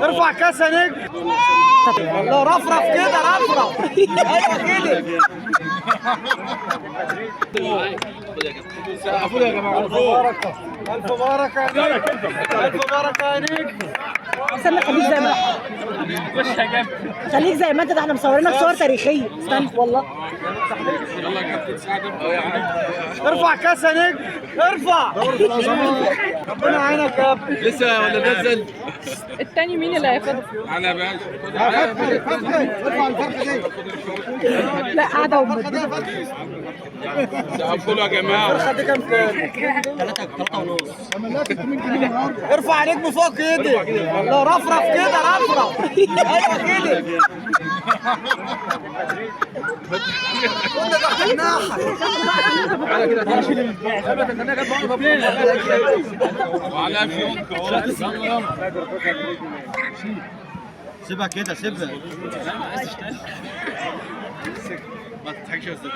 ارفع كاس يا نجم. الله رفرف كده رفرف. ايوه كده. سقفوا يا جماعه. الف بركه الف بركه يا نجم. الف بركه يا نجم. استنى خليك زي ما خليك زي ما انت، ده احنا مصورينك صور تاريخيه. استنى والله. يلا يا كابتن سعد. ارفع كاس يا نجم. ارفع. ربنا يعينك يا ابني. لسه ولا نزل؟ التاني مين اللي هياخدها؟ انا باشا. ارفع الفرخه دي. لا قاعده سقفوا يا جماعه. الفرخه دي كام؟ 3 ونص. ارفع نجم فوق كده. الله رفرف كده رفرف. ايوه كده. كنا ضحكناها. على كده وعلى في يوم. سيبها كده سيبها. ما تضحكش يا استاذ.